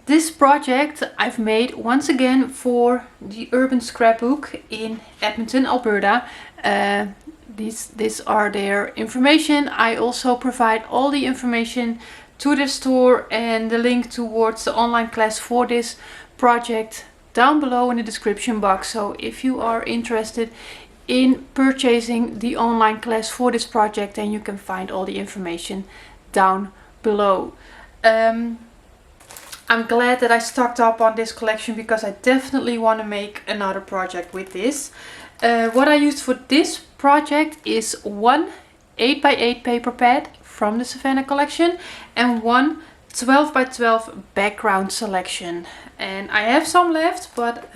This project I've made once again for the Urban Scrapbook in Edmonton, Alberta. These are their information. I also provide all the information to the store and the link towards the online class for this project down below in the description box. So if you are interested in purchasing the online class for this project, then you can find all the information down below. I'm glad that I stocked up on this collection because I definitely want to make another project with this. What I used for this project is one 8x8 paper pad from the Savana collection and one 12x12 background selection. And I have some left, but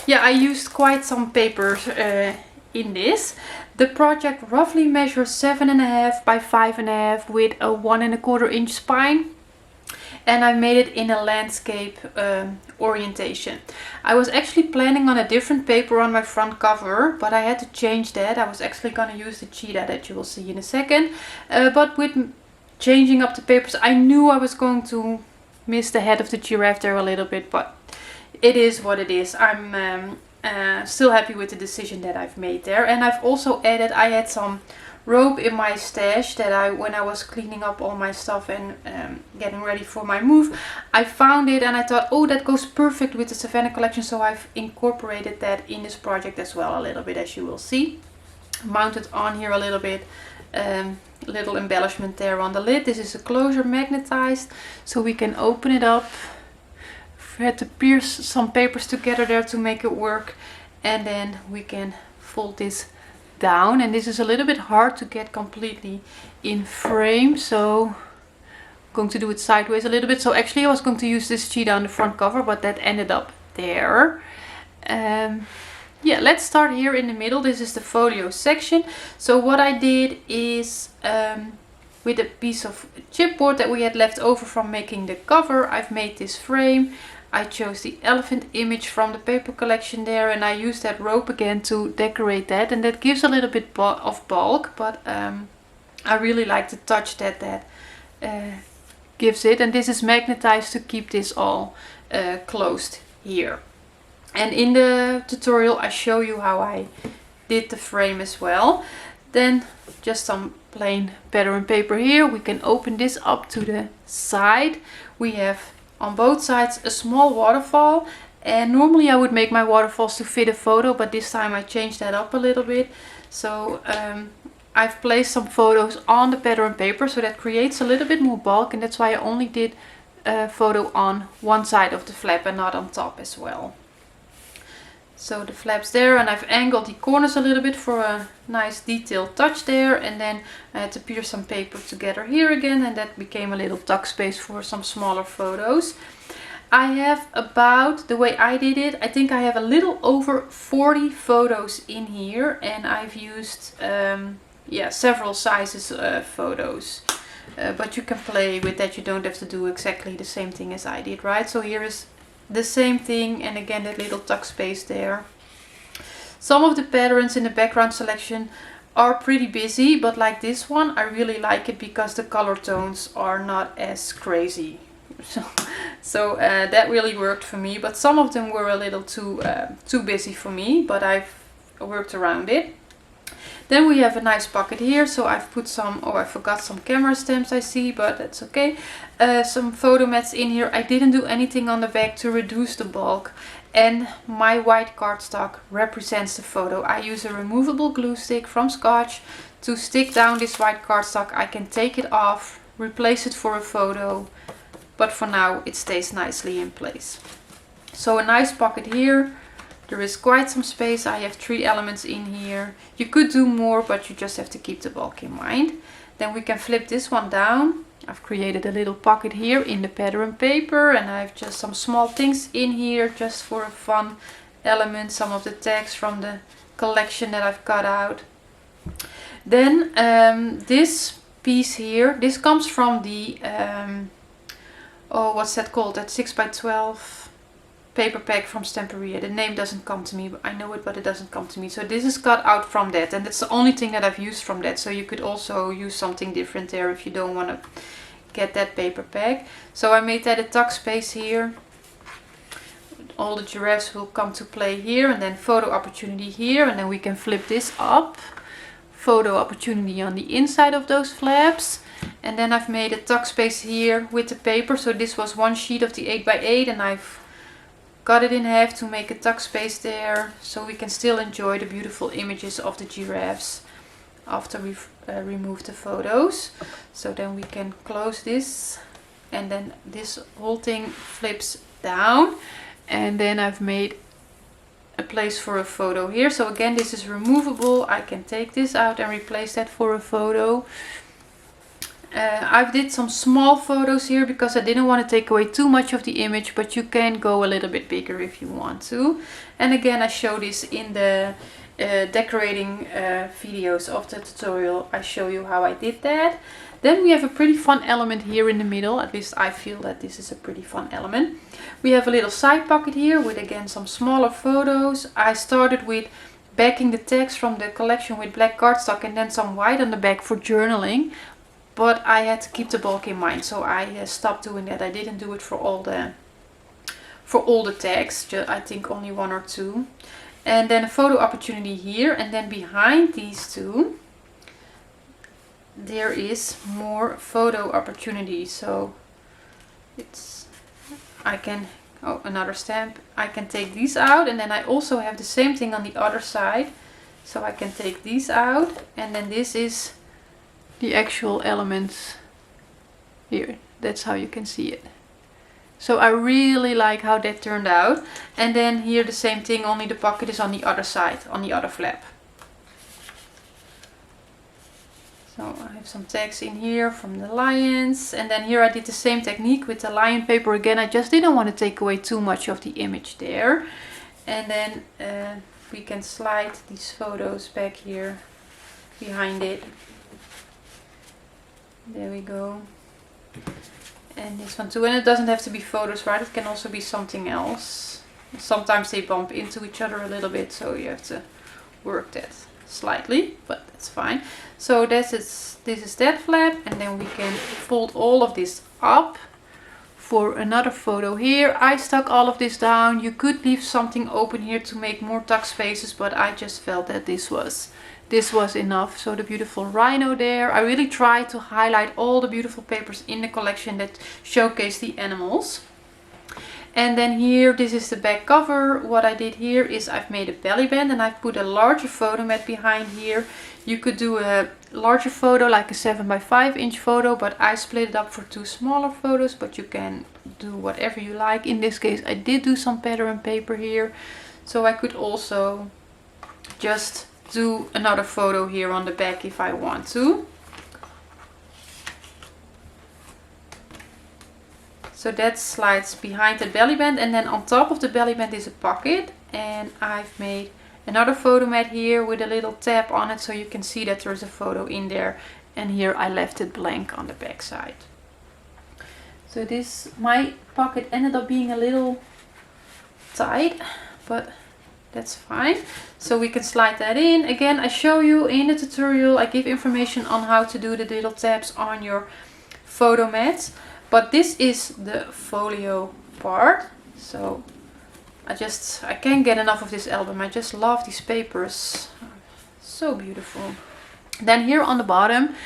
yeah, I used quite some papers in this. The project roughly measures 7.5 by 5.5 with a 1.25 inch spine. And I made it in a landscape orientation. I was actually planning on a different paper on my front cover, but I had to change that. I was actually going to use the cheetah that you will see in a second. But with changing up the papers, I knew I was going to miss the head of the giraffe there a little bit, but it is what it is. I'm still happy with the decision that I've made there. And I've also added, I had some rope in my stash that when I was cleaning up all my stuff and getting ready for my move, I found it and I thought, oh, that goes perfect with the Savana collection, so I've incorporated that in this project as well a little bit, as you will see. Mounted on here a little bit, little embellishment there on the lid. This is a closure magnetized, so we can open it up. I had to pierce some papers together there to make it work, and then we can fold this down. And this is a little bit hard to get completely in frame, so I'm going to do it sideways a little bit. So actually I was going to use this cheetah on the front cover, but that ended up there. Yeah, let's start here in the middle. This is the folio section. So what I did is with a piece of chipboard that we had left over from making the cover, I've made this frame. I chose the elephant image from the paper collection there, and I used that rope again to decorate that, and that gives a little bit of bulk, but I really like the touch that gives it. And this is magnetized to keep this all closed here. And in the tutorial I show you how I did the frame as well. Then just some plain pattern paper here. We can open this up to the side. We have on both sides a small waterfall, and normally I would make my waterfalls to fit a photo, but this time I changed that up a little bit. So I've placed some photos on the pattern paper, so that creates a little bit more bulk, and that's why I only did a photo on one side of the flap and not on top as well. So the flaps there, and I've angled the corners a little bit for a nice detailed touch there, and then I had to pierce some paper together here again, and that became a little tuck space for some smaller photos. I have about, the way I did it, I think I have a little over 40 photos in here, and I've used yeah, several sizes photos. But you can play with that, you don't have to do exactly the same thing as I did, right? So here is the same thing, and again that little tuck space there. Some of the patterns in the background selection are pretty busy, but like this one I really like it because the color tones are not as crazy. So that really worked for me, but some of them were a little too busy for me, but I've worked around it. Then we have a nice pocket here, so I've put some, oh, I forgot some camera stamps I see, but that's okay. Some photo mats in here. I didn't do anything on the back to reduce the bulk, and my white cardstock represents the photo. I use a removable glue stick from Scotch to stick down this white cardstock. I can take it off, replace it for a photo, but for now it stays nicely in place. So a nice pocket here. There is quite some space. I have 3 elements in here. You could do more, but you just have to keep the bulk in mind. Then we can flip this one down. I've created a little pocket here in the pattern paper, and I have just some small things in here just for a fun element. Some of the tags from the collection that I've cut out. Then this piece here, this comes from the, oh, what's that called? That 6x12 paper pack from Stamperia. The name doesn't come to me, but I know it, but it doesn't come to me. So this is cut out from that, and that's the only thing that I've used from that. So you could also use something different there if you don't want to get that paper bag. So I made that a tuck space here. All the giraffes will come to play here, and then photo opportunity here, and then we can flip this up. Photo opportunity on the inside of those flaps. And then I've made a tuck space here with the paper. So this was one sheet of the 8x8 and I've cut it in half to make a tuck space there, so we can still enjoy the beautiful images of the giraffes after we've removed the photos. So then we can close this, and then this whole thing flips down, and then I've made a place for a photo here. So again, this is removable. I can take this out and replace that for a photo. I did some small photos here because I didn't want to take away too much of the image, but you can go a little bit bigger if you want to. And again, I show this in the decorating videos of the tutorial. I show you how I did that. Then we have a pretty fun element here in the middle. At least I feel that this is a pretty fun element. We have a little side pocket here with again some smaller photos. I started with backing the text from the collection with black cardstock and then some white on the back for journaling. But I had to keep the bulk in mind, so I stopped doing that. I didn't do it for all the tags, I think only one or two. And then a photo opportunity here, and then behind these two there is more photo opportunities. So it's, I can, oh, another stamp. I can take these out, and then I also have the same thing on the other side. So I can take these out, and then this is the actual elements here. That's how you can see it. So I really like how that turned out. And then here the same thing, only the pocket is on the other side, on the other flap. So I have some tags in here from the lions, and then here I did the same technique with the lion paper again. I just didn't want to take away too much of the image there. And then we can slide these photos back here behind it. There we go. And this one too. And it doesn't have to be photos, right? It can also be something else. Sometimes they bump into each other a little bit, so you have to work that slightly, but that's fine. So this is that flap, and then we can fold all of this up for another photo here. I stuck all of this down. You could leave something open here to make more tuck spaces, but I just felt that this was enough. So the beautiful rhino there. I really tried to highlight all the beautiful papers in the collection that showcase the animals. And then here, this is the back cover. What I did here is I've made a belly band, and I've put a larger photo mat behind here. You could do a larger photo, like a 7x5 inch photo, but I split it up for two smaller photos, but you can do whatever you like. In this case, I did do some pattern paper here, so I could also just do another photo here on the back if I want to. So that slides behind the belly band, and then on top of the belly band is a pocket, and I've made another photo mat here with a little tab on it so you can see that there's a photo in there, and here I left it blank on the back side. So this, my pocket ended up being a little tight, but that's fine. So we can slide that in. Again, I show you in the tutorial, I give information on how to do the little tabs on your photo mats. But this is the folio part. So I can't get enough of this album. I just love these papers. So beautiful. Then here on the bottom,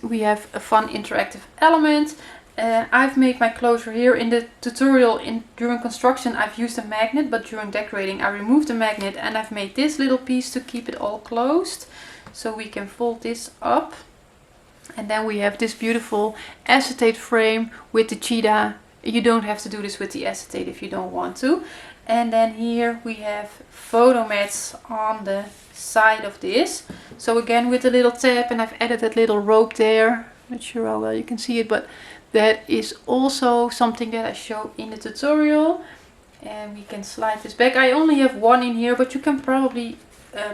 we have a fun interactive element. I've made my closure here. In the tutorial during construction I've used a magnet, but during decorating I removed the magnet, and I've made this little piece to keep it all closed. So we can fold this up, and then we have this beautiful acetate frame with the cheetah. You don't have to do this with the acetate if you don't want to. And then here we have photo mats on the side of this. So again with a little tab, and I've added that little rope there. Not sure how well you can see it, but that is also something that I show in the tutorial. And we can slide this back. I only have one in here, but you can probably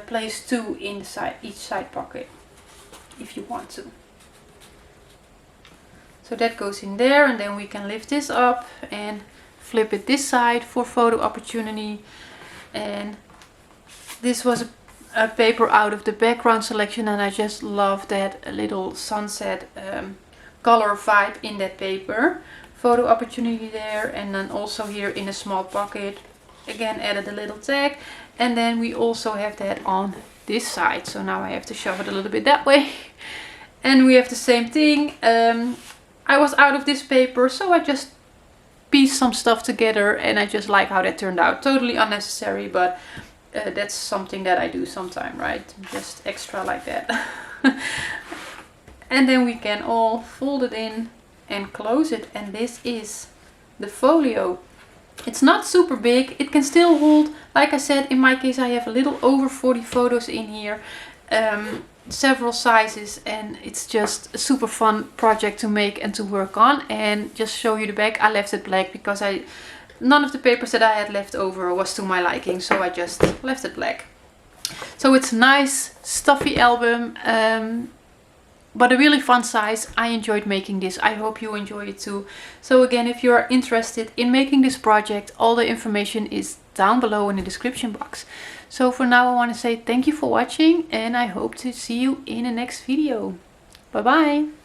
place two in the side, each side pocket if you want to. So that goes in there, and then we can lift this up and flip it this side for photo opportunity. And this was a paper out of the background selection, and I just love that little sunset color vibe in that paper. Photo opportunity there, and then also here in a small pocket again added a little tag, and then we also have that on this side. So now I have to shove it a little bit that way. And we have the same thing. I was out of this paper, so I just pieced some stuff together, and I just like how that turned out. Totally unnecessary, but that's something that I do sometime, right? Just extra like that. And then we can all fold it in and close it, and this is the folio. It's not super big, it can still hold, like I said, in my case I have a little over 40 photos in here, several sizes, and it's just a super fun project to make and to work on. And just show you the back, I left it black because none of the papers that I had left over was to my liking, so I just left it black. So it's a nice stuffy album, but a really fun size. I enjoyed making this. I hope you enjoy it too. So again, if you are interested in making this project, all the information is down below in the description box. So for now I want to say thank you for watching, and I hope to see you in the next video. Bye bye!